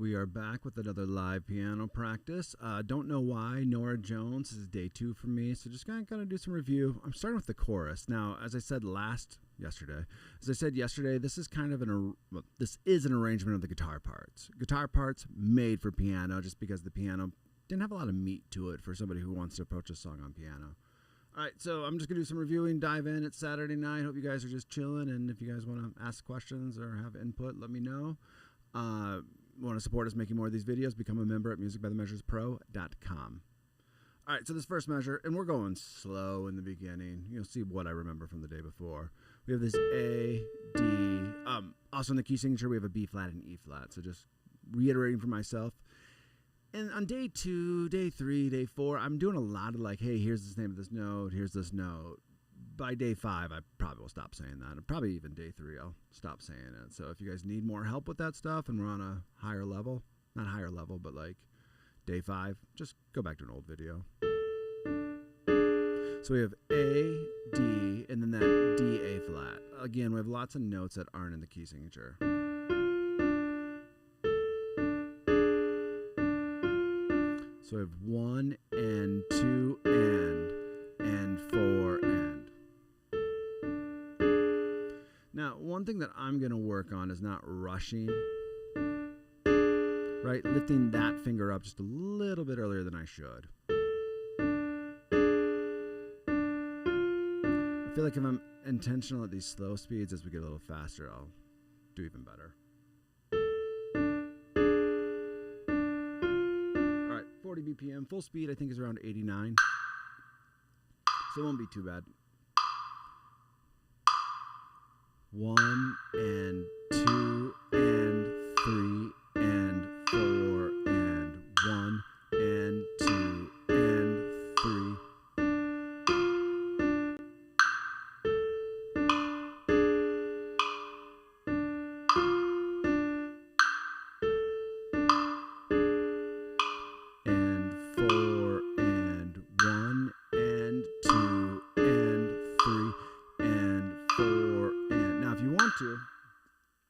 We are back with another live piano practice. Don't know why. Norah Jones. This is day 2 for me, so just gonna do some review. I'm starting with the chorus. Now, as I said yesterday, this is kind of this is an arrangement of the guitar parts. Guitar parts made for piano, just because the piano didn't have a lot of meat to it for somebody who wants to approach a song on piano. All right, so I'm just gonna do some reviewing, dive in. It's Saturday night. Hope you guys are just chilling, and if you guys want to ask questions or have input, let me know. Want to support us making more of these videos, become a member at musicbythemeasurespro.com. All right, so this first measure, and we're going slow in the beginning. You'll see what I remember from the day before. We have this A, D. Also in the key signature, we have a B flat and E flat. So just reiterating for myself. And on day 2, day 3, day 4, I'm doing a lot of like, hey, here's the name of this note, here's this note. By day 5, I probably will stop saying that. And probably even day 3, I'll stop saying it. So if you guys need more help with that stuff and we're on a higher level, not higher level, but like day 5, just go back to an old video. So we have A, D, and then that D, A flat. Again, we have lots of notes that aren't in the key signature. So we have 1 and 2 and 4 and. Now, one thing that I'm going to work on is not rushing, right? Lifting that finger up just a little bit earlier than I should. I feel like if I'm intentional at these slow speeds, as we get a little faster, I'll do even better. All right, 40 BPM. Full speed, I think, is around 89. So it won't be too bad. 1 and 2 and 3 and 4 and 1 and 2 and 3. And 4 and 1 and 2 and 3 and 4 and now if you want to,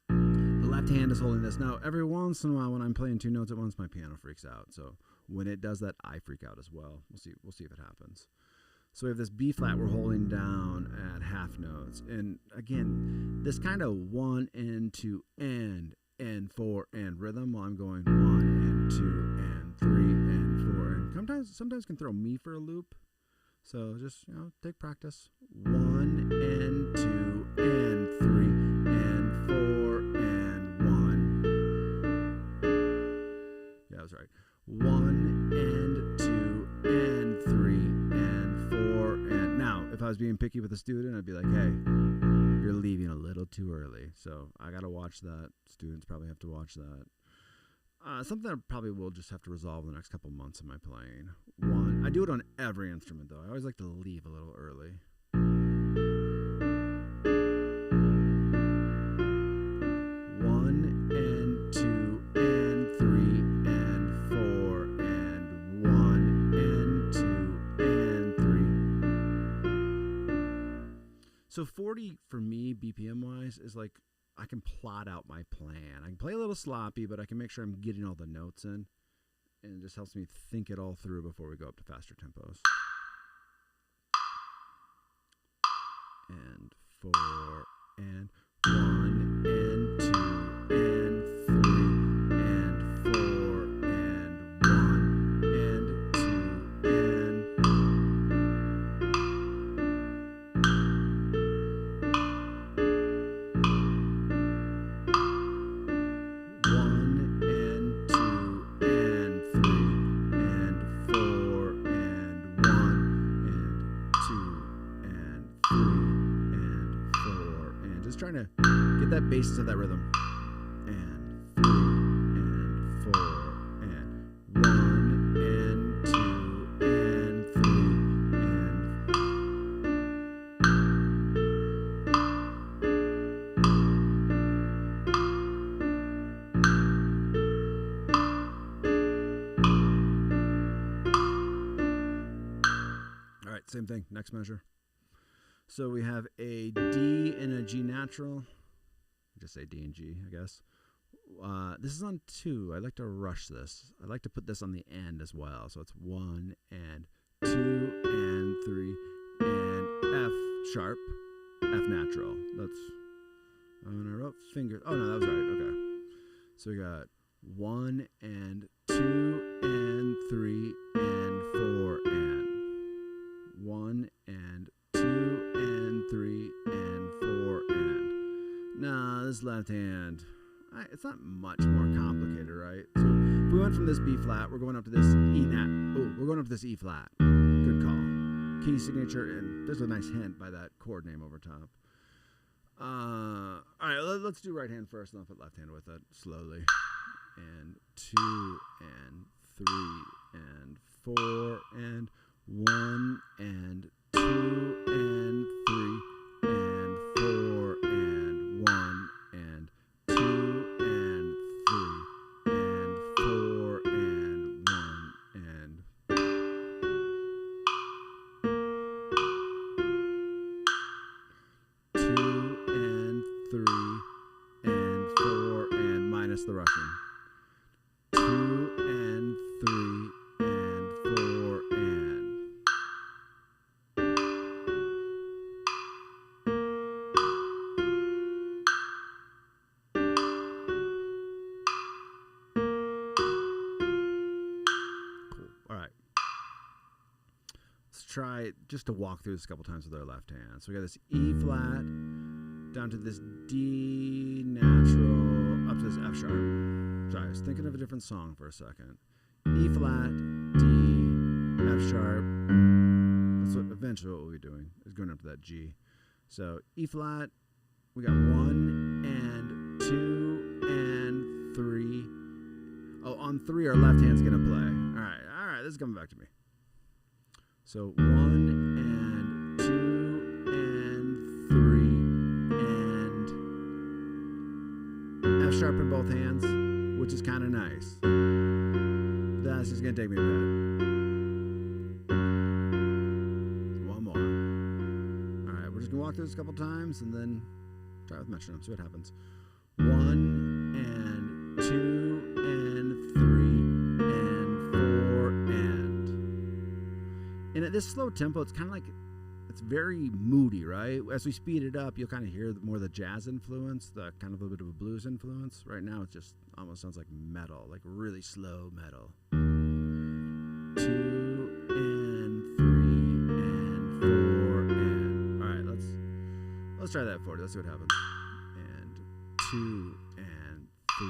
the left hand is holding this. Now every once in a while when I'm playing 2 notes at once, my piano freaks out. So when it does that, I freak out as well. We'll see if it happens. So we have this B flat we're holding down at half notes. And again, this kind of 1 and 2 and 4 and rhythm while I'm going 1 and 2 and 3 and 4 and sometimes can throw me for a loop. So just, take practice. 1 and 2 and 3 and 4 and 1. Yeah, I was right. 1 and 2 and 3 and 4 and now, if I was being picky with a student, I'd be like, hey, you're leaving a little too early. So I got to watch that. Students probably have to watch that. Something I probably will just have to resolve in the next couple months of my playing. 1. I do it on every instrument, though. I always like to leave a little early. 1 and 2 and 3 and 4 and 1 and 2 and 3. So 40 for me, BPM-wise, is like I can plot out my plan. I can play a little sloppy, but I can make sure I'm getting all the notes in. And it just helps me think it all through before we go up to faster tempos. And 4 and 1 and 2 and 3 and 4 and 1 and 2 and 3 trying to get that basis of that rhythm. And 3 and 4 and 1 and 2 and 3 and all right, same thing. Next measure. So we have a D and a G natural. Just say D and G, I guess. This is on 2. I like to rush this. I like to put this on the end as well. So it's 1 and 2 and 3 and F sharp, F natural. That's on I wrote fingers. Oh no, that was right. Okay. So we got 1 and 2 and 3 and 4 and 1 and 2 and 3 and 4 and. Nah, this left hand. It's not much more complicated, right? So if we went from this B flat, we're going up to this E nat. Oh, we're going up to this E flat. Good call. Key signature, and there's a nice hint by that chord name over top. All right, let's do right hand first, and I'll put left hand with it slowly. And 2 and 3 and 4 and 1 and 2 and 3 and 4 and 1 and 2 and 3 and 4 and 1 and 2 and 3 and 4 and minus the Russian. 2 and 3 and 4 and. Cool. All right. Let's try just to walk through this a couple times with our left hand. So we got this E flat down to this D natural up to this F sharp. Sorry, I was thinking of a different song for a second. E flat, D, F sharp. That's what eventually what we'll be doing, is going up to that G. So E flat, we got 1 and 2 and 3. Oh, on 3 our left hand's gonna play. All right, this is coming back to me. So 1 and 2 and 3 and F sharp in both hands, which is kind of nice. That's just going to take me a bit. One more. All right, we're just going to walk through this a couple times and then try with metronome, see what happens. 1 and 2 and 3 and 4 and at this slow tempo, it's kind of like, it's very moody, right? As we speed it up, you'll kind of hear more of the jazz influence, the kind of a bit of a blues influence. Right now, it just almost sounds like metal, like really slow metal. 2 and 3 and 4 and. All right, let's try that 40. Let's see what happens. And 2 and 3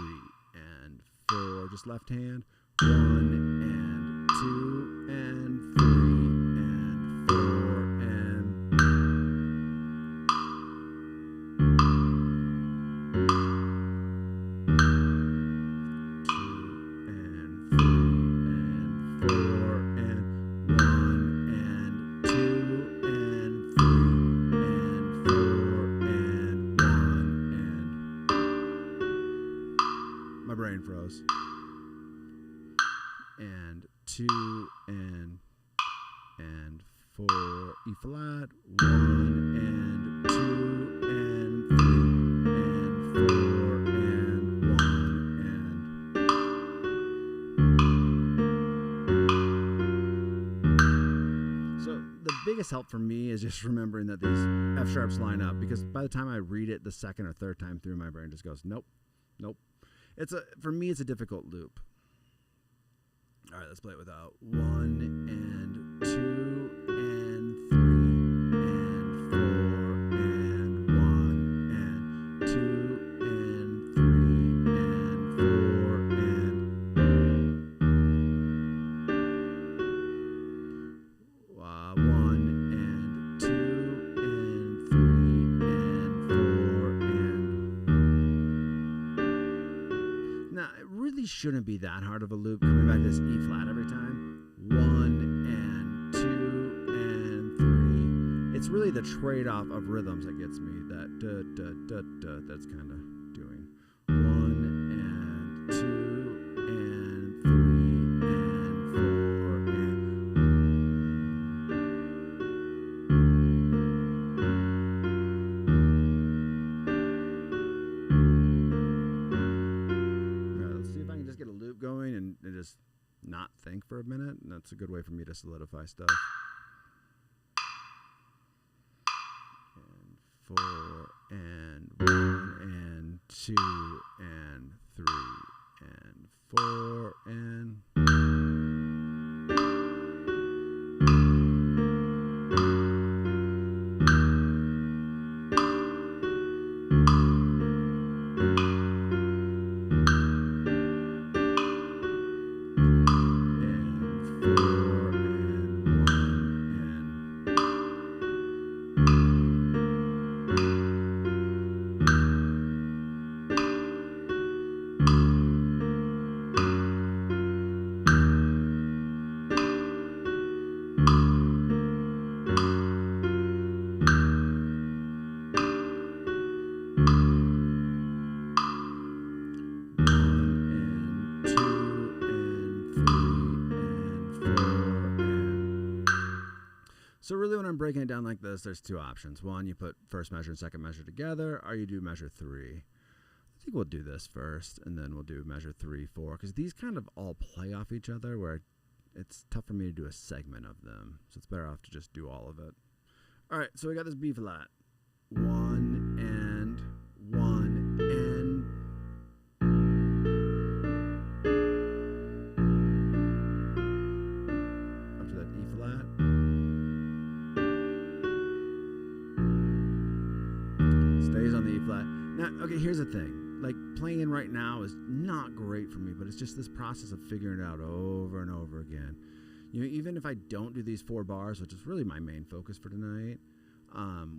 and 4, just left hand. 1 and 2 and 3. My brain froze. And 2 and 4 E flat, 1 and 2 and 3 and 4 and 1 and. So the biggest help for me is just remembering that these F sharps line up, because by the time I read it the second or third time through, my brain just goes, nope. For me, it's a difficult loop. All right, let's play it without. 1 and 2 and 3 and 4 and 1 and 2 and 3 and 4 and. 1 and 2 and 3 and 4 and. Now, it really shouldn't be that hard of a loop coming back to this E flat every time. 1 and 2 and 3. It's really the trade-off of rhythms that gets me. That da da da da. That's kind of doing 1 and 2 and 3 and 4 and. just not think for a minute, and that's a good way for me to solidify stuff. And 4 and 1 and 2 and 3 and 4 and... So really when I'm breaking it down like this, there's two options. One, you put first measure and second measure together, or you do measure 3. I think we'll do this first, and then we'll do measure 3, 4, because these kind of all play off each other where it's tough for me to do a segment of them. So it's better off to just do all of it. All right, so we got this B flat. 1 and 1 and... up to that E flat. Stays on the E flat. Now, okay, here's the thing. Like, playing right now is not great for me, but it's just this process of figuring it out over and over again. You know, even if I don't do these 4 bars, which is really my main focus for tonight,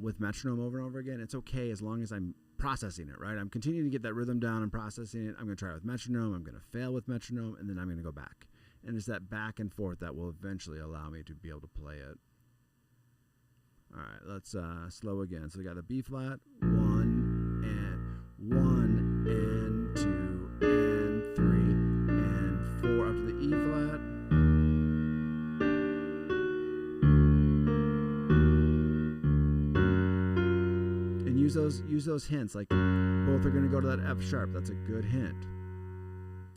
with metronome over and over again, it's okay as long as I'm processing it, right? I'm continuing to get that rhythm down and processing it. I'm going to try it with metronome. I'm going to fail with metronome, and then I'm going to go back. And it's that back and forth that will eventually allow me to be able to play it. All right, let's slow again. So we got the B flat, 1 and 2 and 3 and 4 up to the E flat. And use those hints, like both are going to go to that F sharp. That's a good hint.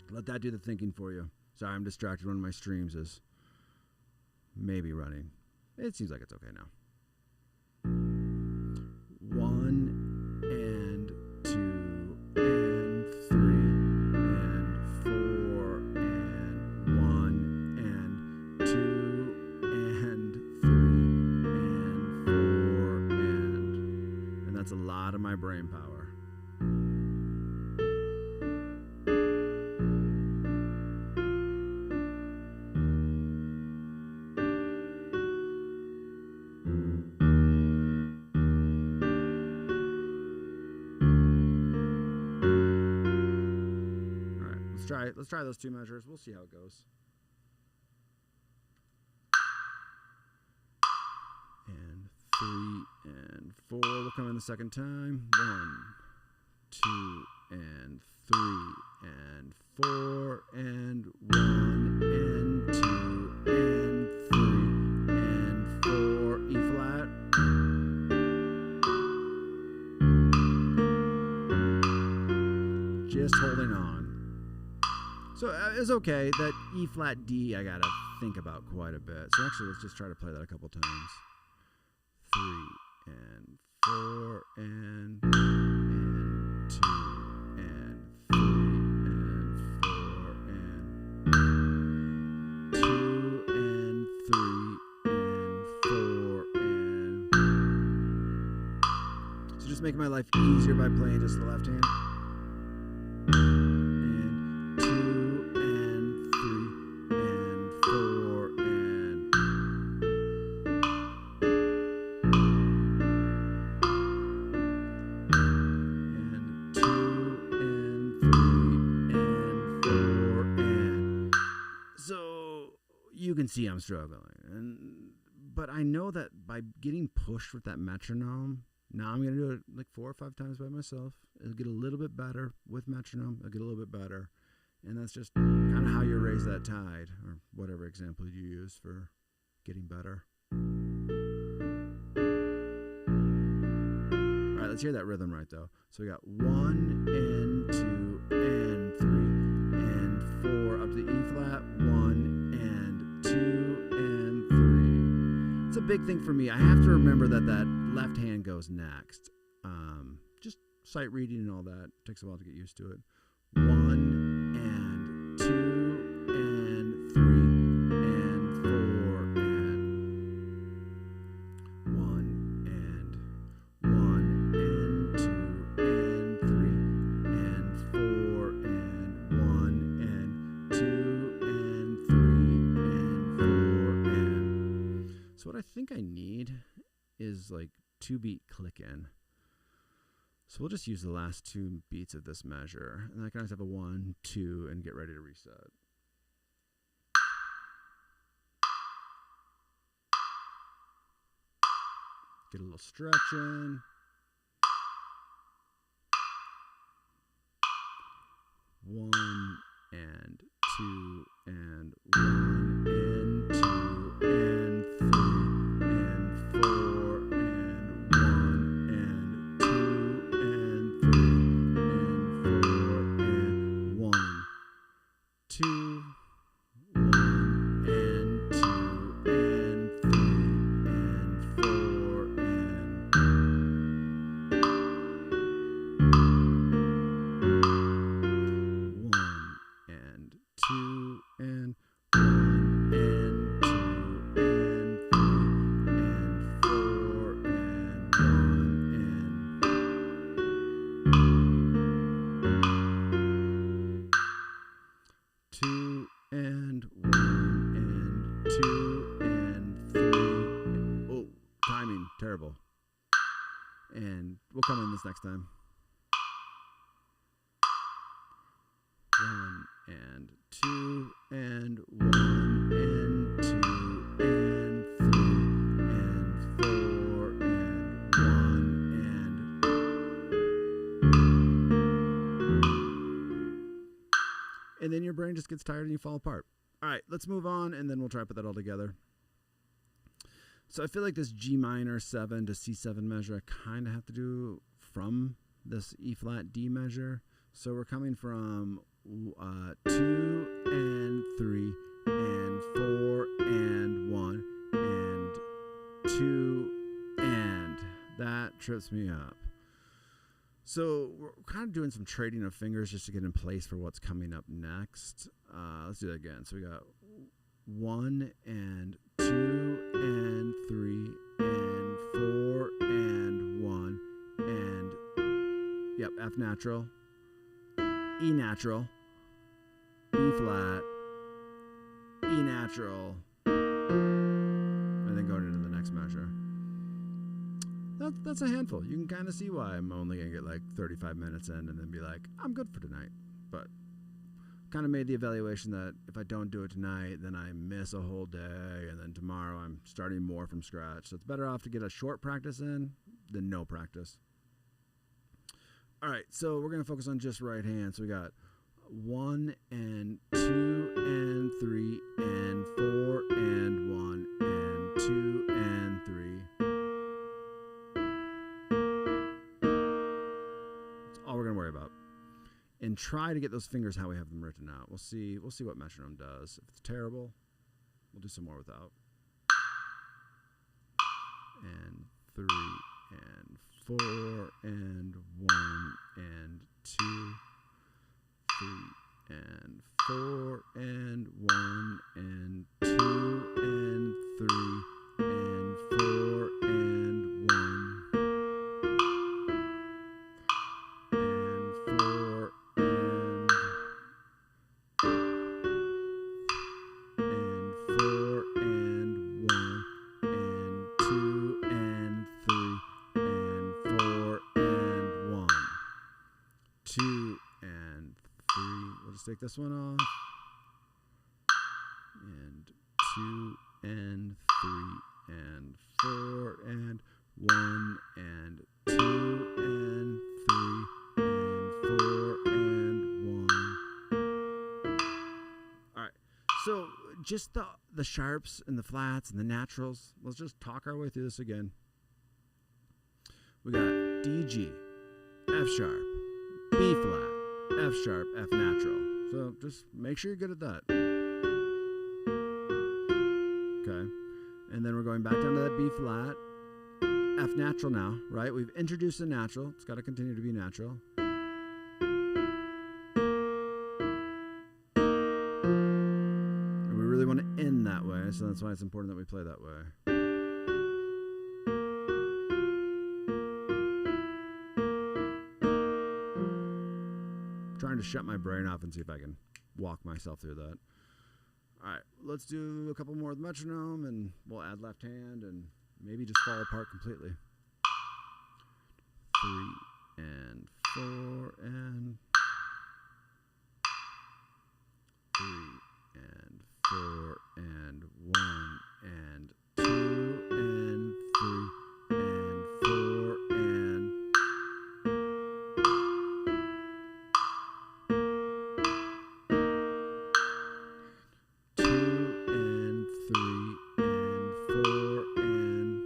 Let that do the thinking for you. Sorry, I'm distracted. One of my streams is maybe running. It seems like it's okay now. 1 and 2 and 3 and 4 and 1 and 2 and 3 and 4 and that's a lot of my brain power. Let's try those 2 measures. We'll see how it goes. And 3 and 4 will come in the second time. 1, 2 and 3 and 4 and 1 and 2 and 3 and 4 E flat. Just holding on. So it's okay. That E flat D I gotta think about quite a bit. So actually, let's just try to play that a couple times. 3 and 4 and 2 and 3 and 4 and 2 and 3 and 4 and. So just making my life easier by playing just the left hand. You can see I'm struggling, but I know that by getting pushed with that metronome, now I'm going to do it like 4 or 5 times by myself. It'll get a little bit better with metronome. It'll get a little bit better, and that's just kind of how you raise that tide, or whatever example you use for getting better. All right, let's hear that rhythm right though. So we got 1 and 2 and 3 and 4 up to the E flat. big thing for me. I have to remember that left hand goes next. Just sight reading and all that. Takes a while to get used to it. 1 and 2 and 3 and 4 and 1 and 2 and 3 and 4 and 1 and 2 and 3 and 4 and. So what I think I need is like 2-beat click in. So we'll just use the last 2 beats of this measure. And I can always have a 1, 2, and get ready to reset. Get a little stretch in. 1 and 2 and 1 and 2 and 3 and 4 and 1 and 2 and 3 and 4 and 1, 2, 1 and 2 and 3 and 4 and 1 and 2 and 1 and 2 and 3 and 4 and 2 and 1 and 2 and 3. Oh, timing, terrible. And we'll come in this next time. 1 and 2 and 1 and 2 and 3 and 4 and 1 and then your brain just gets tired and you fall apart. All right, let's move on and then we'll try to put that all together. So I feel like this G minor 7 to C7 measure I kind of have to do from this E flat D measure. So we're coming from 2 and 3 and 4 and 1 and 2 and. That trips me up. So we're kind of doing some trading of fingers just to get in place for what's coming up next. Let's do that again. So we got 1 and 2 and 3 and 4 and 1 and, yep, F natural, E natural, B flat, E natural, and then going into the next measure. That's a handful. You can kind of see why I'm only going to get like 35 minutes in and then be like, I'm good for tonight. But kind of made the evaluation that if I don't do it tonight, then I miss a whole day, and then tomorrow I'm starting more from scratch. So it's better off to get a short practice in than no practice. All right, so we're going to focus on just right hand. So we got 1 and 2 and 3 and 4 and 1 and 2 and 3. That's all we're going to worry about. And try to get those fingers how we have them written out. We'll see what metronome does. If it's terrible, we'll do some more without. And 3 and 4 and 1 and 2, 3 and 4 and 1 and 2 and 3 and 4 and 1 and 4 and 4 and 1 and 2 and 3 and 4 and 1, 2 and 3. We'll just take this one off. And 2 and 3 and 4 and 1 and 2 and 3 and 4 and 1. All right. So just the sharps and the flats and the naturals. Let's just talk our way through this again. We got D, G, F sharp, B flat, F sharp, F natural. So just make sure you're good at that. Okay. And then we're going back down to that B flat. F natural now, right? We've introduced the natural. It's got to continue to be natural. And we really want to end that way, so that's why it's important that we play that way. Trying to shut my brain off and see if I can walk myself through that. All right, let's do a couple more with metronome, and we'll add left hand and maybe just fall apart completely. 3 and 4 and 3 and 4 and 1 and 2 and 3 and 4 and 2 and 3 and 4 and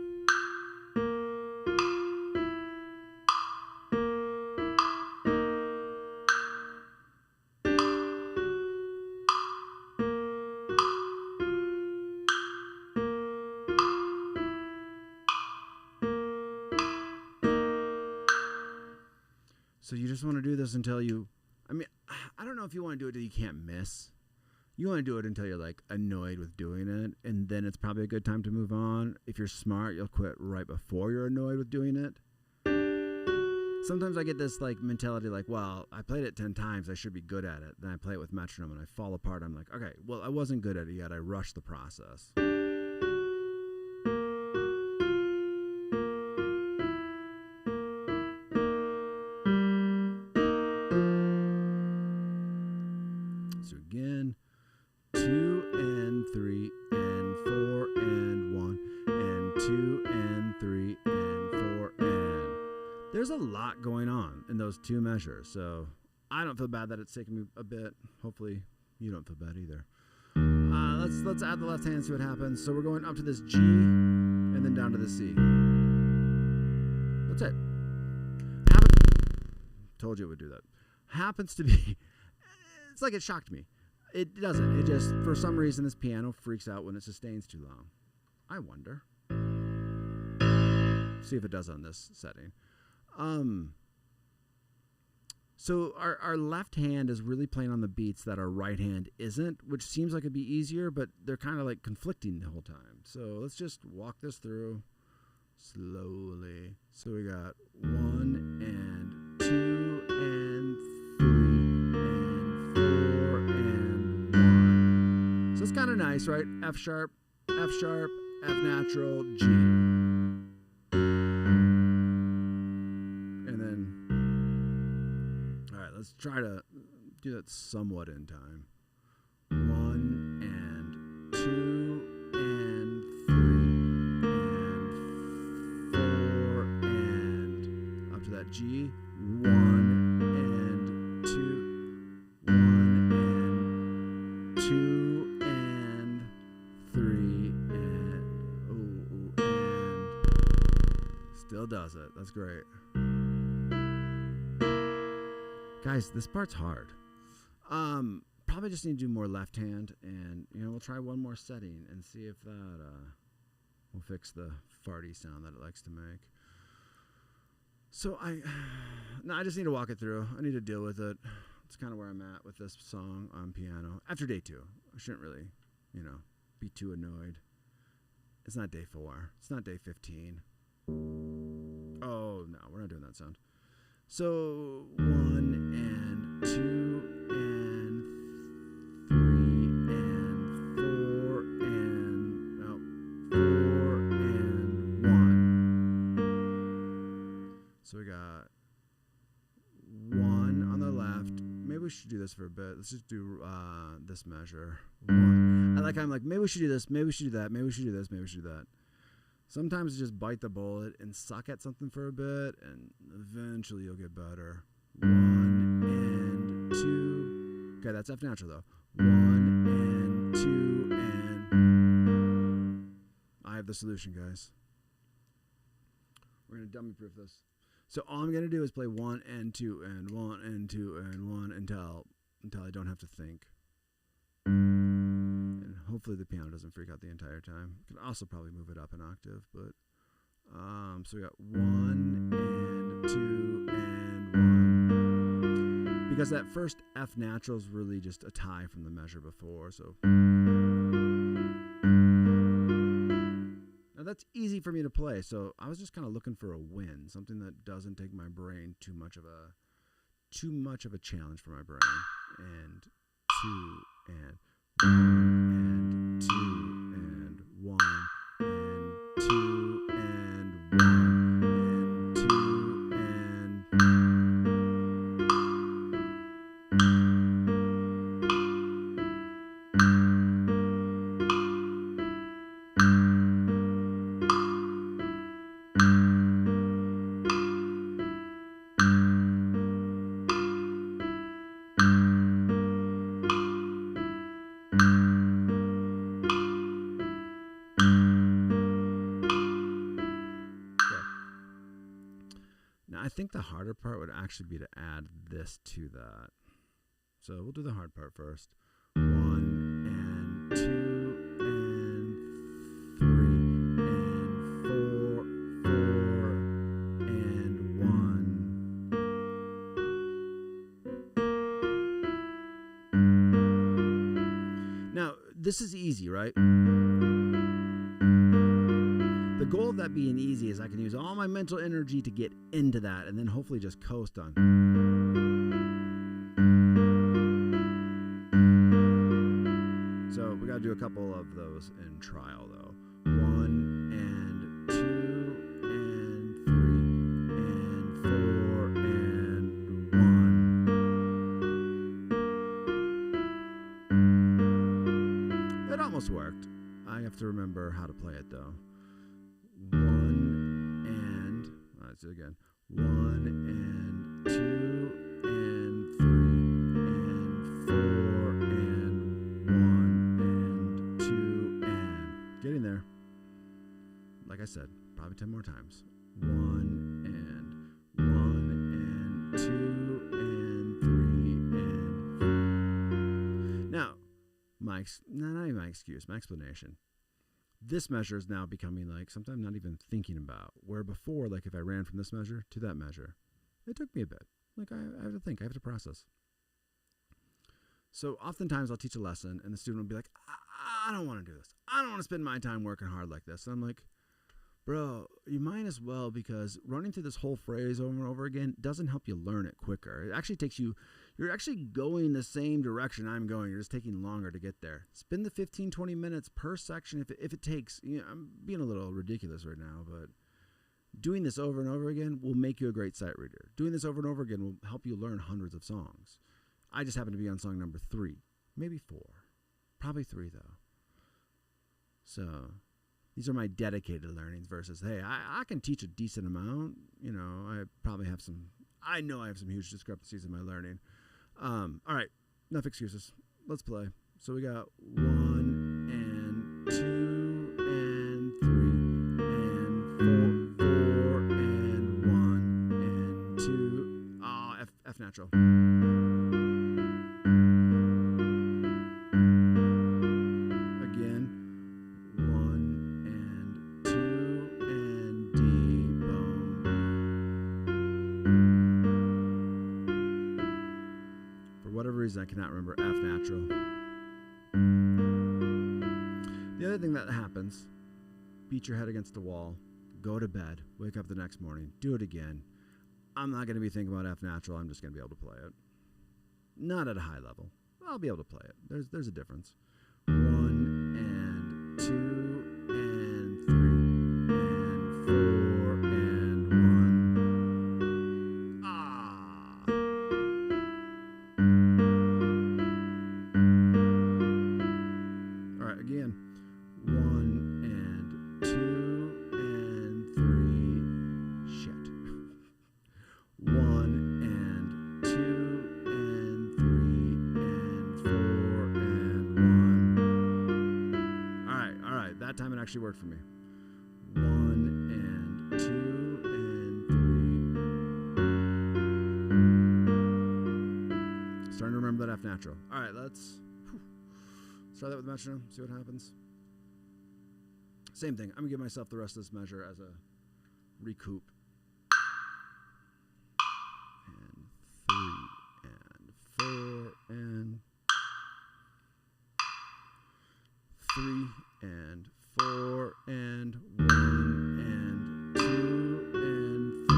so you just want to do this until you, I mean, I don't know if you want to do it until you can't miss. You want to do it until you're like annoyed with doing it, and then it's probably a good time to move on. If you're smart, you'll quit right before you're annoyed with doing it. Sometimes I get this like mentality like, well, I played it 10 times, I should be good at it. Then I play it with metronome and I fall apart. I'm like, okay, well, I wasn't good at it yet. I rushed the process. So again, 2 and 3 and 4 and 1 and 2 and 3 and 4 and there's a lot going on in those two measures. So I don't feel bad that it's taken me a bit. Hopefully you don't feel bad either. Let's add the left hand and see what happens. So we're going up to this G and then down to the C. That's it. Told you it would do that. Happens to be, it's like it shocked me. It doesn't. It just, for some reason, this piano freaks out when it sustains too long. I wonder. See if it does on this setting. So our left hand is really playing on the beats that our right hand isn't, which seems like it'd be easier, but they're kind of like conflicting the whole time. So let's just walk this through slowly. So we got 1 and 2 and 3 and 4 and 1. So it's kind of nice, right? F sharp, F natural, G. And then, all right, let's try to do that somewhat in time. 1 and 2 and 3 and 4 and up to that G. 1 and 2, 1 and 2 and 3 and still does it. That's great. Guys, this part's hard. Probably just need to do more left hand, and we'll try one more setting and see if that will fix the farty sound that it likes to make. So I just need to walk it through. I need to deal with it. It's kind of where I'm at with this song on piano. After day 2, I shouldn't really, be too annoyed. It's not day 4. It's not day 15. Oh, no, we're not doing that sound. So 1 and 2 and 3 and 4 and 4 and 1. So we got 1 on the left. Maybe we should do this for a bit. Let's just do this measure. 1. I'm like, maybe we should do this. Maybe we should do that. Maybe we should do this. Maybe we should do that. Sometimes just bite the bullet and suck at something for a bit, and eventually you'll get better. 1 and 2. Okay, that's F natural though. 1 and 2 and I have the solution, guys. We're gonna dummy proof this. So all I'm gonna do is play 1 and 2 and 1 and 2 and 1 until I don't have to think. And Hopefully the piano doesn't freak out the entire time. Can also probably move it up an octave, but so we got 1 and 2 and 1. Because that first F natural is really just a tie from the measure before, so now that's easy for me to play, so I was just kind of looking for a win, something that doesn't take my brain too much of a challenge for my brain. And 2 and 1 and 2 and 1 and 2 and 1 and 2 and I think the harder part would actually be to add this to that. So we'll do the hard part first. 1 and 2 and 3 and 4, 4 and 1. Now, this is easy, right? The goal of that being easy is I can use all my mental energy to get into that and then hopefully just coast on. So we got to do a couple of those in trial though. 1 and 2 and 3 and 4 and 1. It almost worked. I have to remember how to play it though. 1 and let's do it again. 1 and 2 and 3 and 4 and 1 and 2 and getting there. Like I said, probably 10 more times. 1 and 2 and 3 and 4. Now, not even my excuse, my explanation. This measure is now becoming like something I'm not even thinking about. Where before, like if I ran from this measure to that measure, it took me a bit. Like I have to think, I have to process. So oftentimes I'll teach a lesson and the student will be like, I don't want to do this. I don't want to spend my time working hard like this. And I'm like, bro, you might as well, because running through this whole phrase over and over again doesn't help you learn it quicker. It actually takes you, you're actually going the same direction I'm going. You're just taking longer to get there. Spend the 15, 20 minutes per section if it takes. You know, I'm being a little ridiculous right now, but doing this over and over again will make you a great sight reader. Doing this over and over again will help you learn hundreds of songs. I just happen to be on song number 3, maybe 4, probably 3 though. So these are my dedicated learnings versus, hey, I can teach a decent amount. You know, I have some huge discrepancies in my learning. All right, enough excuses. Let's play. So we got 1 and 2 and 3 and 4 and 1 and 2. F natural. I cannot remember F natural. The other thing that happens, beat your head against the wall, go to bed, wake up the next morning, do it again. I'm not going to be thinking about F natural. I'm just going to be able to play it. Not at a high level. I'll be able to play it. There's a difference. 1 and 2 and 3 and 4 and 1. Again, 1 and 2 and 3. Shit. 1 and 2 and 3 and 4 and 1. All right. That time it actually worked for me. 1 and 2 and 3. Starting to remember that F natural. All right, let's Let's try that with metronome, see what happens. Same thing. I'm going to give myself the rest of this measure as a recoup. And 3 and 4 and 3 and 4 and 1 and 2 and 3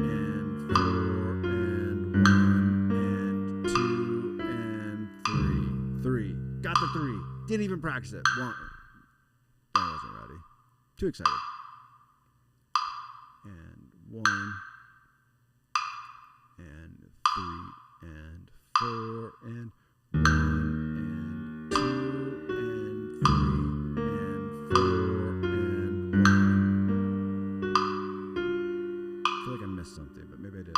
and 4 and 1 and 2 and 3. 3. Got the 3. Didn't even practice it. 1. I wasn't ready. Too excited. And 1 and 3 and 4 and 1 and 2 and 3 and 4 and 1. I feel like I missed something, but maybe I didn't.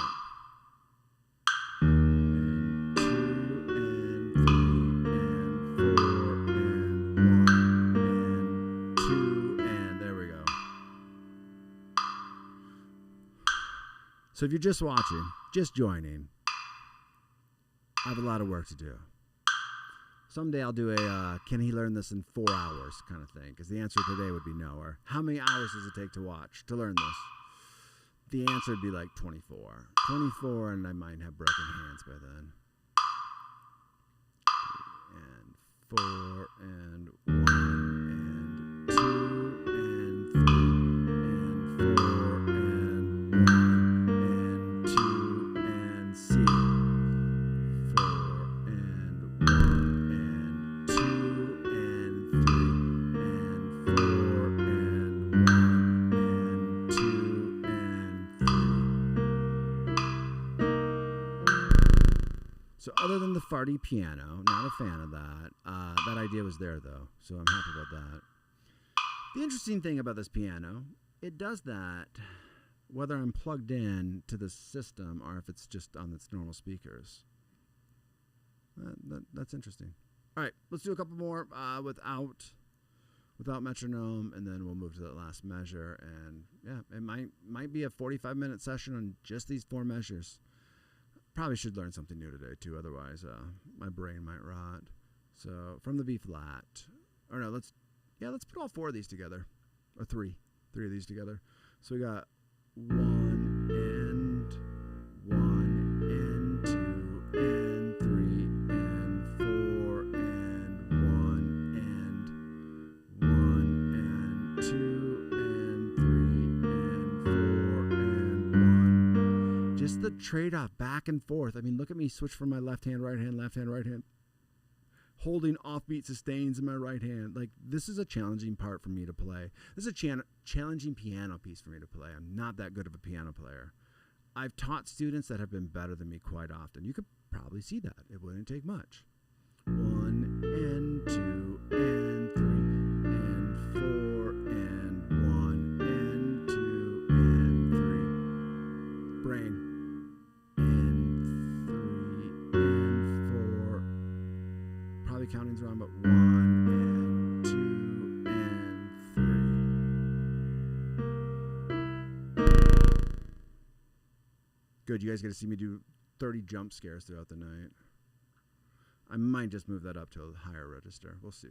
And 2 and 3 and 4 and 1 and 2 and there we go. So if you're just watching, just joining, I have a lot of work to do. Someday I'll do a can he learn this in 4 hours kind of thing, because the answer today would be no. Or how many hours does it take to watch, to learn this? The answer would be like 24. 24, and I might have broken hands by then. And 4 and 1 and 2 and 3 and 4 and 1 and 2 and C. 4 and 1 and 2 and 3 and 4 and 1 and 2 and 3. So other than the farty piano, not a fan of that. That idea was there though, so I'm happy about that. The interesting thing about this piano, it does that whether I'm plugged in to the system or if it's just on its normal speakers. That's interesting. All right, let's do a couple more without metronome, and then we'll move to that last measure. And yeah, it might be a 45-minute session on just these 4 measures. Probably should learn something new today too, otherwise my brain might rot. So from the B flat, or no, let's put all 4 of these together, or 3 of these together. So we got 1 and 1 and 2 and 3 and 4 and 1 and 1 and 2 and 3 and 4 and 1. Just the trade-off back and forth. I mean, look at me switch from my left hand, right hand, left hand, right hand. Holding offbeat sustains in my right hand. Like, this is a challenging part for me to play. This is a challenging piano piece for me to play. I'm not that good of a piano player. I've taught students that have been better than me quite often. You could probably see that. It wouldn't take much. 1 and 2 and 3 and 4 and 1 and 2 and 3. Brain. And 3 and 4. Probably counting's wrong, but 1 and 2 and 3. Good, you guys get to see me do 30 jump scares throughout the night. I might just move that up to a higher register. We'll see.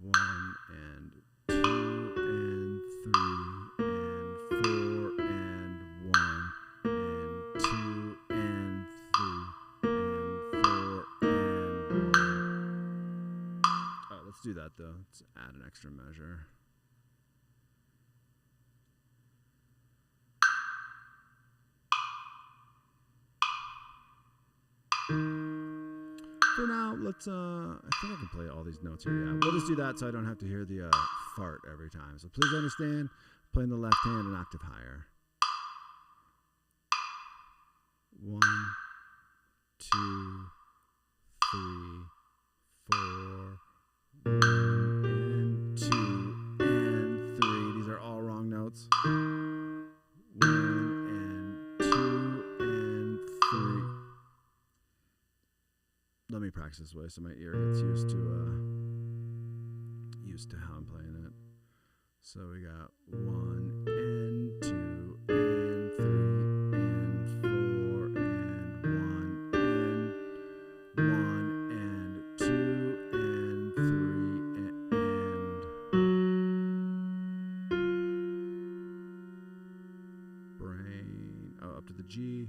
One and 2 and 3 and 4 and 1 and 2 and 3 and 4 and 1. Oh, let's do that though. Let's add an extra measure. For now, let's, I think I can play all these notes here. Yeah, we'll just do that so I don't have to hear the fart every time. So please understand, playing the left hand an octave higher. 1, 2, 3, 4, 1 and 2 and 3. These are all wrong notes. 1 and 2 and 3. Let me practice this way so my ear gets used to how I'm playing it. So we got 1 and 2 and 3 and G.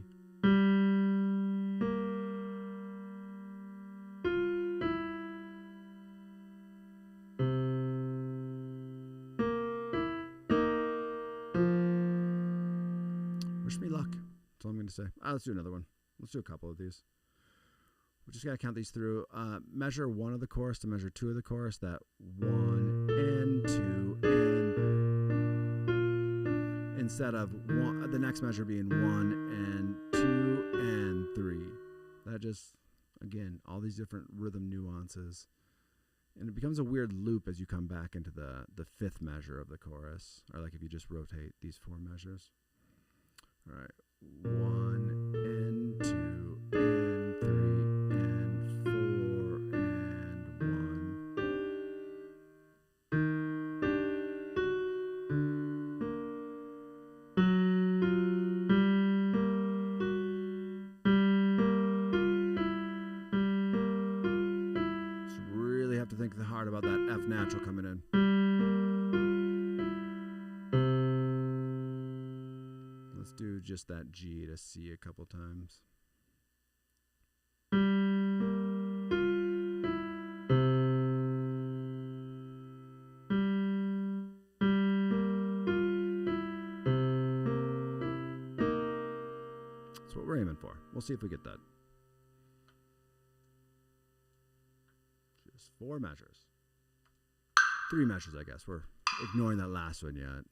Wish me luck. That's all I'm going to say. Let's do another one. Let's do a couple of these. We just got to count these through. Measure 1 of the chorus to measure 2 of the chorus. That 1 and 2 and instead of one, the next measure being 1 and 2 and 3. That just, again, all these different rhythm nuances. And it becomes a weird loop as you come back into the 5th measure of the chorus. Or like if you just rotate these 4 measures. All right. 1 and 2 and 3 and 4 and 1. Just really have to think hard about that F natural coming in. Let's do just that G to C a couple times. That's what we're aiming for. We'll see if we get that. Just 4 measures. 3 measures, I guess. We're ignoring that last one yet.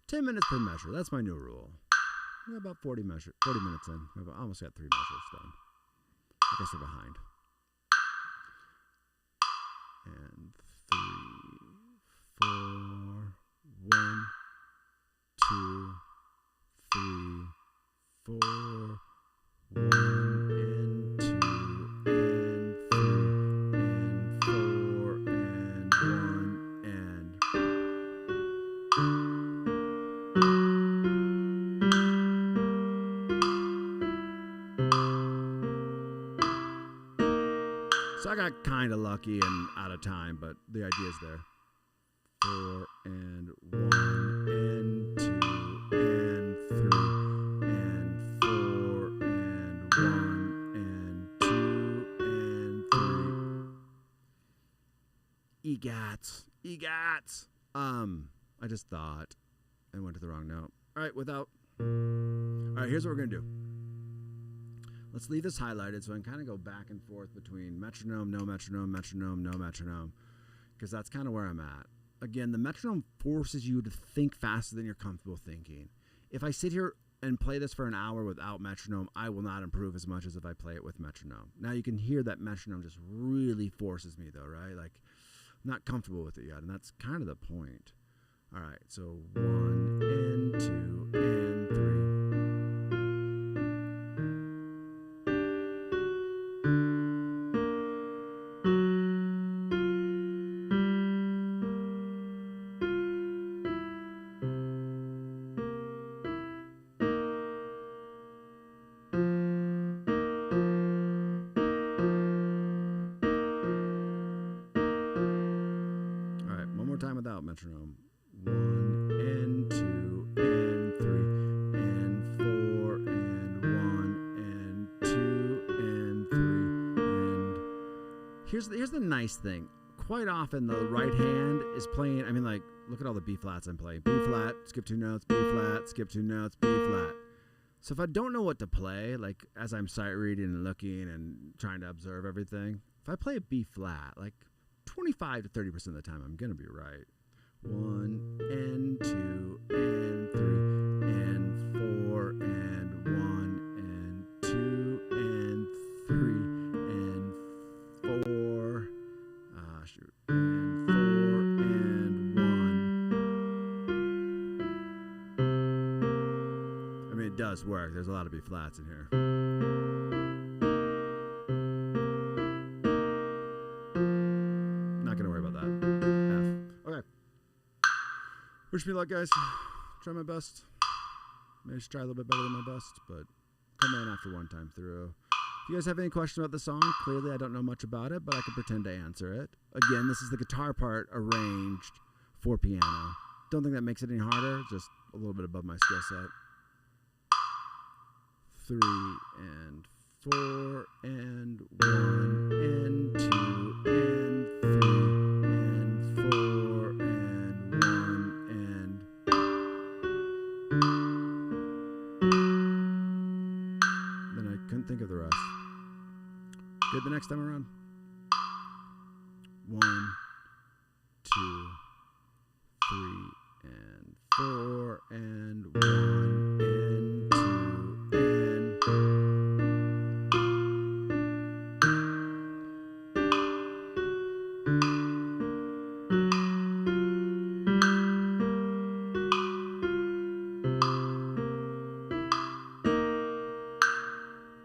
10 minutes per measure. That's my new rule. We're about 40 minutes in. We've almost got 3 measures done. I guess we're behind. And 3, 4, 1, 2, 3, 4, 1 and 2 and 3 and 4 and 1 and. So I got kind of lucky and out of time, but the idea is there. 4 and 1 and 2 and 3 and 4 and 1 and 2 and 3. EGATs. I just thought I went to the wrong note. All right, here's what we're going to do. Let's leave this highlighted so I can kind of go back and forth between metronome, no metronome, metronome, no metronome, because that's kind of where I'm at. Again, the metronome forces you to think faster than you're comfortable thinking. If I sit here and play this for an hour without metronome, I will not improve as much as if I play it with metronome. Now you can hear that metronome just really forces me though, right? Like I'm not comfortable with it yet, and that's kind of the point. All right, so 1 and 2 and 3. Time without metronome. 1 and 2 and 3 and 4 and 1 and 2 and 3 and here's the nice thing. Quite often the right hand is playing. I mean, like, look at all the B flats I'm playing. B flat, skip 2 notes. B flat, skip 2 notes. B flat. So if I don't know what to play, like as I'm sight reading and looking and trying to observe everything, if I play a B flat, like 25 to 30% of the time, I'm going to be right. 1 and 2 and 3 and 4 and 1 and 2 and 3 and 4. Shoot. And 4 and 1. I mean, it does work. There's a lot of B flats in here. Wish me luck, guys. Try my best. Maybe I should try a little bit better than my best, but come in after one time through. If you guys have any questions about the song, clearly I don't know much about it, but I can pretend to answer it. Again, this is the guitar part arranged for piano. Don't think that makes it any harder, just a little bit above my skill set. 3 and 4 and 1 and 2 and 3 and 4 and 1 and then I couldn't think of the rest. Good the next time around. 1, 2, 3 and 4 and 1 and 2 and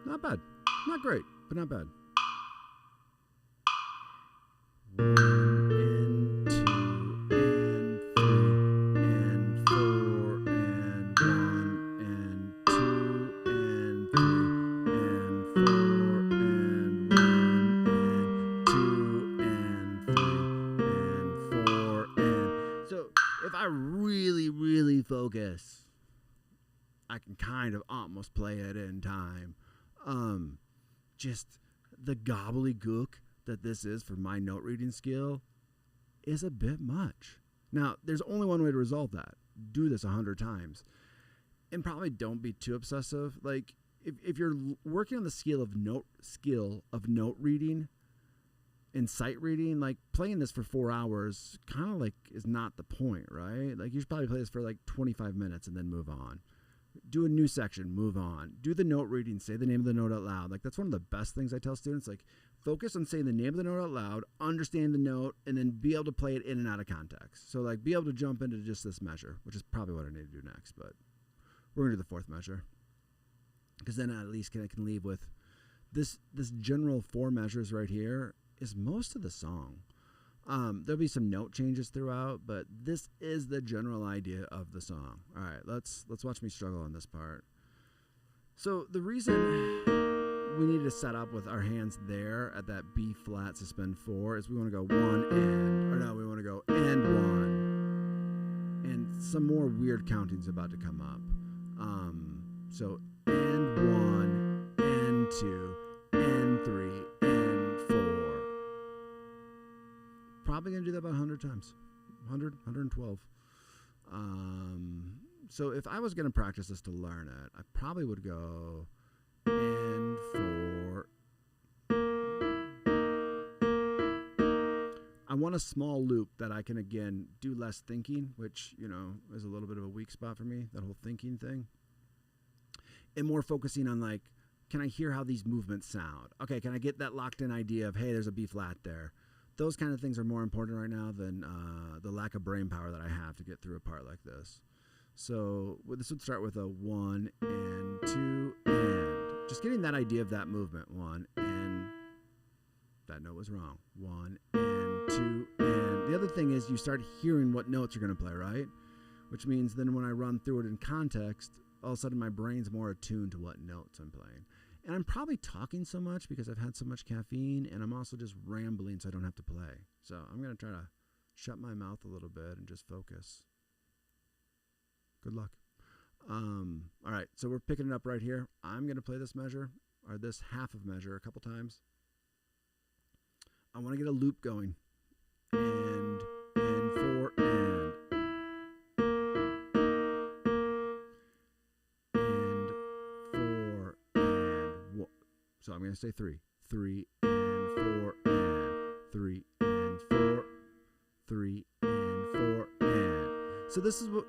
not bad. Not great, but not bad. 1 and 2 and 3 and 4 and 1 and 2 and 3 and 4 and 1 and 2 and 3 and 4 and so if I really focus, I can kind of almost play it in time. Just the gobbledygook that this is for my note reading skill is a bit much. Now, there's only one way to resolve that. Do this 100 times. And probably don't be too obsessive. Like, if you're working on the skill of note reading and sight reading, like, playing this for 4 hours kind of, like, is not the point, right? Like, you should probably play this for, like, 25 minutes and then move on. Do a new section, move on. Do the note reading, say the name of the note out loud. Like, that's one of the best things I tell students. Like, focus on saying the name of the note out loud, understand the note, and then be able to play it in and out of context. So, like, be able to jump into just this measure, which is probably what I need to do next. But we're going to do the fourth measure. Because then at least I can leave with this general 4 measures right here is most of the song. There'll be some note changes throughout, but this is the general idea of the song. All right, let's watch me struggle on this part. So the reason we need to set up with our hands there at that B flat suspend 4 is we want to go 1 and, or no, we want to go and 1, and some more weird counting's about to come up. So and 1 and 2 and 3 and 4. Probably going to do that about 100 times. 100, 112. So if I was going to practice this to learn it, I probably would go and 4. I want a small loop that I can, again, do less thinking, which, you know, is a little bit of a weak spot for me, that whole thinking thing. And more focusing on, like, can I hear how these movements sound? Okay, can I get that locked in idea of, hey, there's a B flat there? Those kind of things are more important right now than the lack of brain power that I have to get through a part like this. So this would start with a 1 and 2 and. Just getting that idea of that movement. 1 and. That note was wrong. 1 and 2 and. The other thing is you start hearing what notes you're going to play, right? Which means then when I run through it in context, all of a sudden my brain's more attuned to what notes I'm playing. And I'm probably talking so much because I've had so much caffeine, and I'm also just rambling so I don't have to play. So I'm going to try to shut my mouth a little bit and just focus. Good luck. All right, so we're picking it up right here. I'm going to play this measure, or this half of measure, a couple times. I want to get a loop going. And 4 and. So I'm going to say 3. 3 and 4 and 3 and 4, 3 and 4 and. So this is what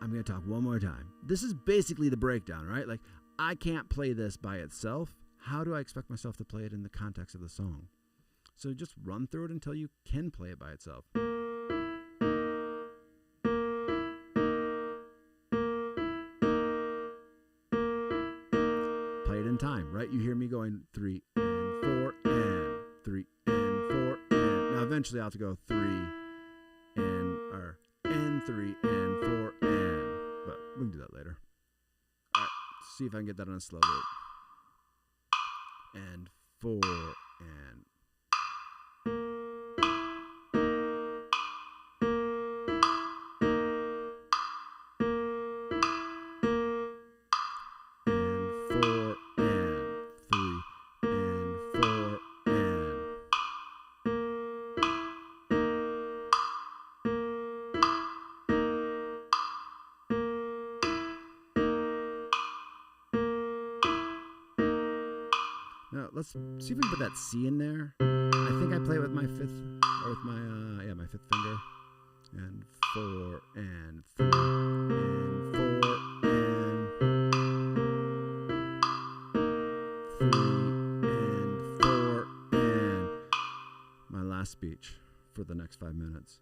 I'm going to talk one more time. This is basically the breakdown, right? Like, I can't play this by itself. How do I expect myself to play it in the context of the song? So just run through it until you can play it by itself. Time, right? You hear me going 3 and 4 and 3 and 4 and. Now eventually I'll have to go 3 and 3 and 4 and. But we can do that later. All right, see if I can get that on a slow loop. And 4 and. And 4. let's see if we can put that C in there. I think I play it with my fifth, or with my my fifth finger, and 4 and 3 and 4 and 3 and 4 and my last speech for the next 5 minutes.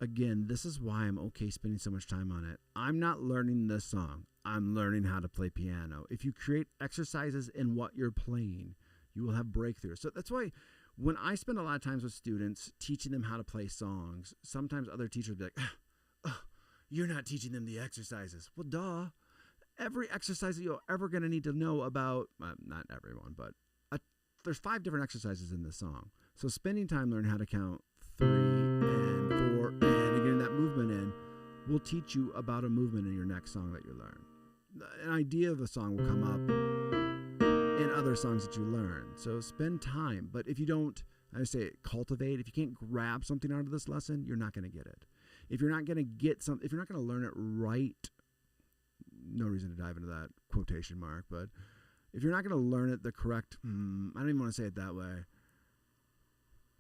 Again, this is why I'm okay spending so much time on it. I'm not learning this song. I'm learning how to play piano. If you create exercises in what you're playing, you will have breakthroughs. So that's why when I spend a lot of times with students teaching them how to play songs, sometimes other teachers will be like, oh, you're not teaching them the exercises. Well, duh. Every exercise that you're ever going to need to know about, not everyone, but there's 5 different exercises in this song. So spending time learning how to count 3 and 4 and getting that movement in will teach you about a movement in your next song that you learn. An idea of a song will come up in other songs that you learn. So spend time. But if you don't, I say cultivate. If you can't grab something out of this lesson, you're not going to get it. If you're not going to get something, if you're not going to learn it right, no reason to dive into that quotation mark, but if you're not going to learn it the correct, I don't even want to say it that way.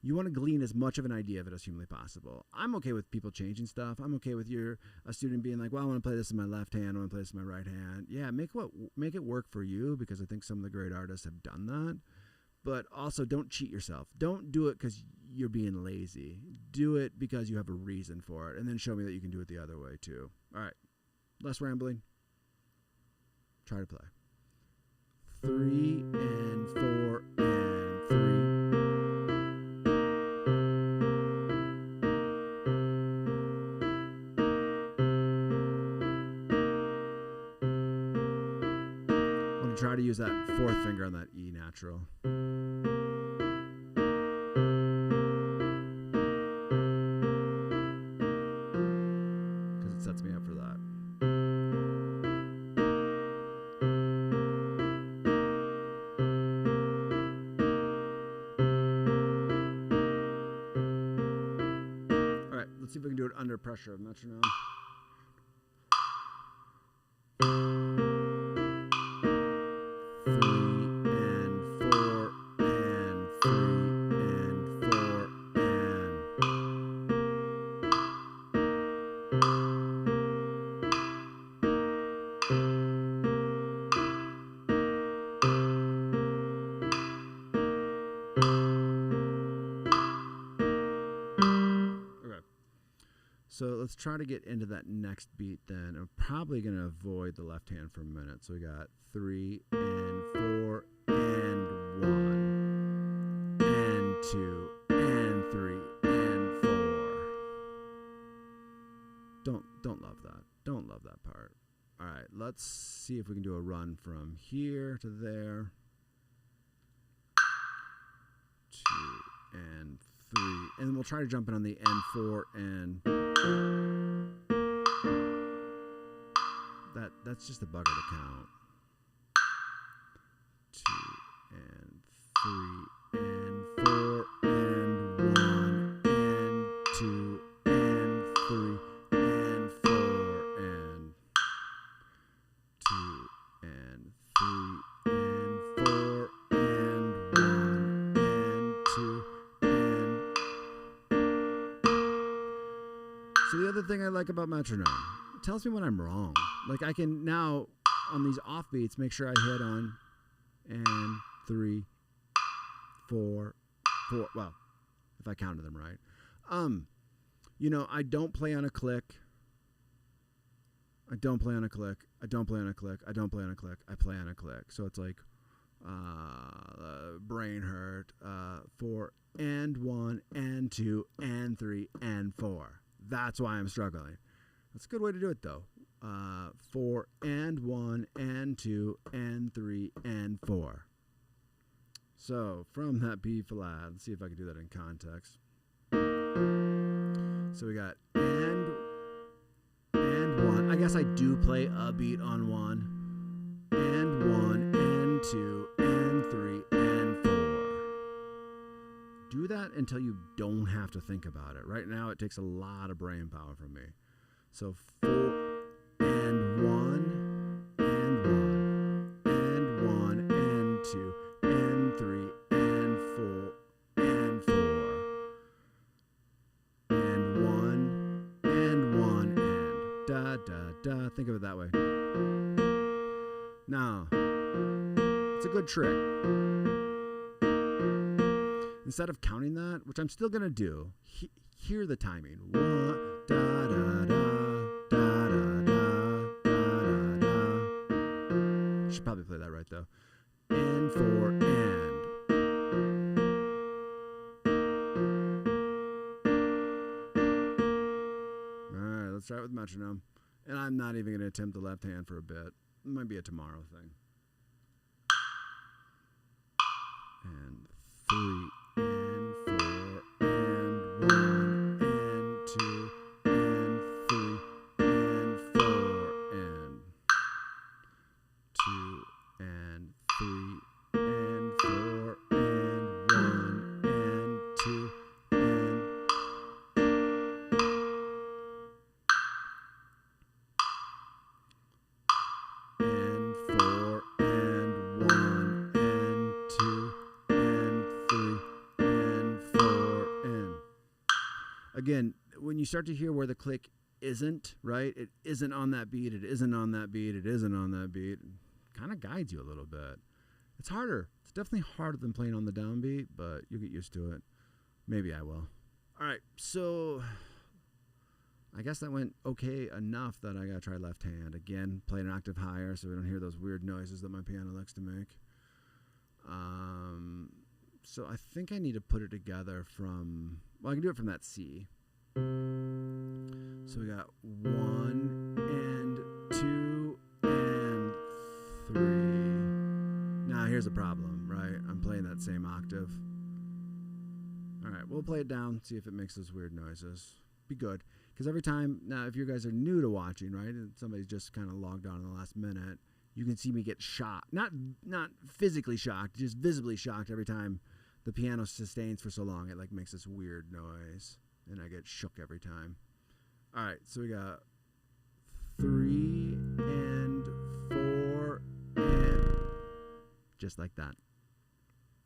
You want to glean as much of an idea of it as humanly possible. I'm okay with people changing stuff. I'm okay with a student being like, well, I want to play this in my left hand. I want to play this in my right hand. Yeah, make it work for you, because I think some of the great artists have done that. But also, don't cheat yourself. Don't do it because you're being lazy. Do it because you have a reason for it. And then show me that you can do it the other way too. All right, less rambling. Try to play. 3 and 4 and 3. Try to use that 4th finger on that E natural. Because it sets me up for that. Alright, let's see if we can do it under pressure of metronome. So let's try to get into that next beat then. I'm probably going to avoid the left hand for a minute. So we got 3 and 4 and 1 and 2 and 3 and 4. Don't love that. Don't love that part. All right, let's see if we can do a run from here to there. 2 and 3. And then we'll try to jump in on the N4 and... That's just a bugger to count. 2 and 3 and 4 and 1 and 2 and 3 and 4 and 2 and 3 and 4 and 1 and 2 and... So the other thing I like about metronome, it tells me when I'm wrong. Like I can now, on these offbeats, make sure I hit on and 3, 4, 4. Well, if I counted them right. I don't play on a click. I don't play on a click. I don't play on a click. I don't play on a click. I play on a click. So it's like brain hurt. 4 and 1 and 2 and 3 and 4. That's why I'm struggling. That's a good way to do it though. 4 and 1 and 2 and 3 and 4. So from that B flat, let's see if I can do that in context. So we got and 1. I guess I do play a beat on 1 and 1 and 2 and 3 and 4. Do that until you don't have to think about it. Right now it takes a lot of brain power from me. So 4 and 1 and 1 and 1 and 2 and Think of it that way. Now, it's a good trick. Instead of counting that, which I'm still going to do, hear the timing. 1, da, da, da, da, da, da, da, da, da. Should probably play that right, though. And 4, and. Alright, let's start with metronome. And I'm not even going to attempt the left hand for a bit. It might be a tomorrow thing. And 3, and 4, and 1, and 2, and 3, and 4, and 2, and 3, and 4, and 1, and 2, and and 4, and 1, and 2, and 3, and 4, and. Again, when you start to hear where the click isn't, right? It isn't on that beat, it isn't on that beat, it isn't on that beat. It kind of guides you a little bit. It's harder. It's definitely harder than playing on the downbeat, but you'll get used to it. Maybe I will. All right, so I guess that went okay enough that I got to try left hand. Again, play an octave higher so we don't hear those weird noises that my piano likes to make. So I think I need to put it together from, well, I can do it from that C. So we got 1 and 2 and 3. Now here's a problem, right? I'm playing that same octave. All right, we'll play it down, see if it makes those weird noises. Be good. Because every time, now if you guys are new to watching, right, and somebody's just kind of logged on in the last minute, you can see me get shocked. Not physically shocked, just visibly shocked every time the piano sustains for so long. It like makes this weird noise, and I get shook every time. All right, so we got 3 and 4 and just like that.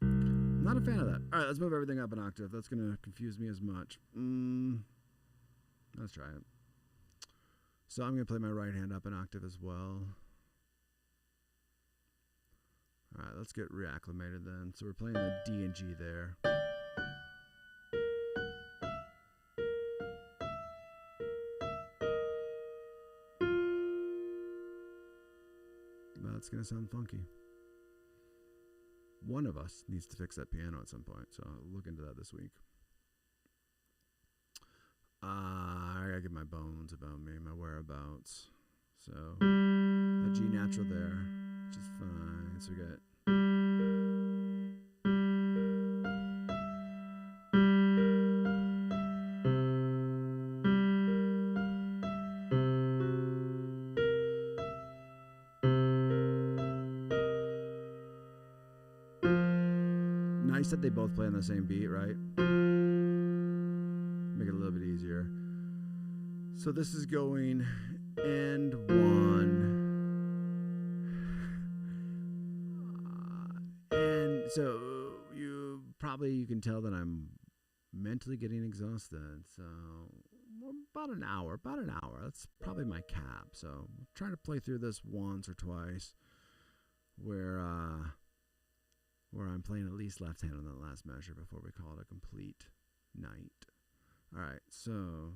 I'm not a fan of that. All right, let's move everything up an octave. That's going to confuse me as much. Let's try it. So I'm going to play my right hand up an octave as well. All right, let's get reacclimated then. So we're playing the D and G there. That's going to sound funky. One of us needs to fix that piano at some point, so I'll look into that this week. I gotta get my bones about me, my whereabouts. So, the G natural there, which is fine. So we got. Nice that they both play on the same beat, right? Make it a little bit easier. So this is going and 1. And so you can tell that I'm mentally getting exhausted. So about an hour. That's probably my cap. So I'm trying to play through this once or twice where I'm playing at least left hand on that last measure before we call it a complete night. All right, so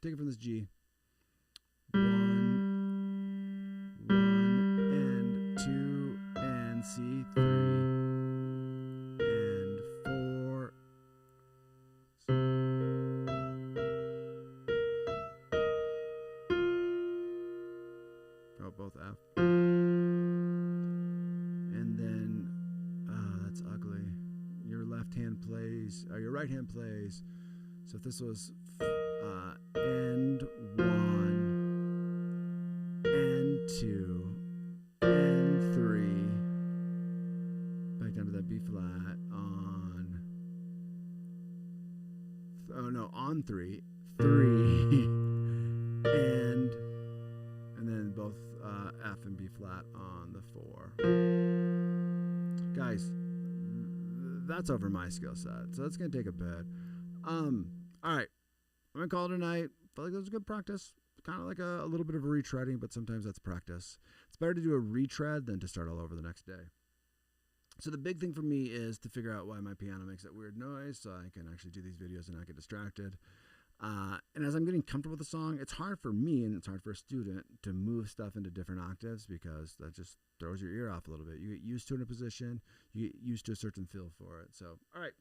take it from this G. 1, and 2, and C, 3, and 4. Oh, both F. And then, that's ugly. Your left hand plays, or your right hand plays. So if this was and 1, and 2, and 3, back down to that B flat on, on 3, and then both F and B flat on the 4. Guys, that's over my skill set, so that's gonna take a bit. All right, I'm gonna call it a night. Felt like that was a good practice. kind of like a little bit of a retreading, but sometimes that's practice. It's better to do a retread than to start all over the next day. So the big thing for me is to figure out why my piano makes that weird noise so I can actually do these videos and not get distracted. And as I'm getting comfortable with the song, it's hard for me and it's hard for a student to move stuff into different octaves because that just throws your ear off a little bit. You get used to it in a position, you get used to a certain feel for it. So, all right.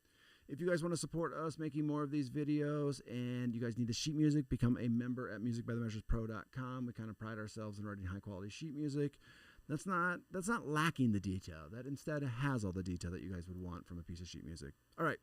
If you guys want to support us making more of these videos and you guys need the sheet music, become a member at musicbythemeasurespro.com. We kind of pride ourselves in writing high quality sheet music. That's not lacking the detail. That instead has all the detail that you guys would want from a piece of sheet music. All right.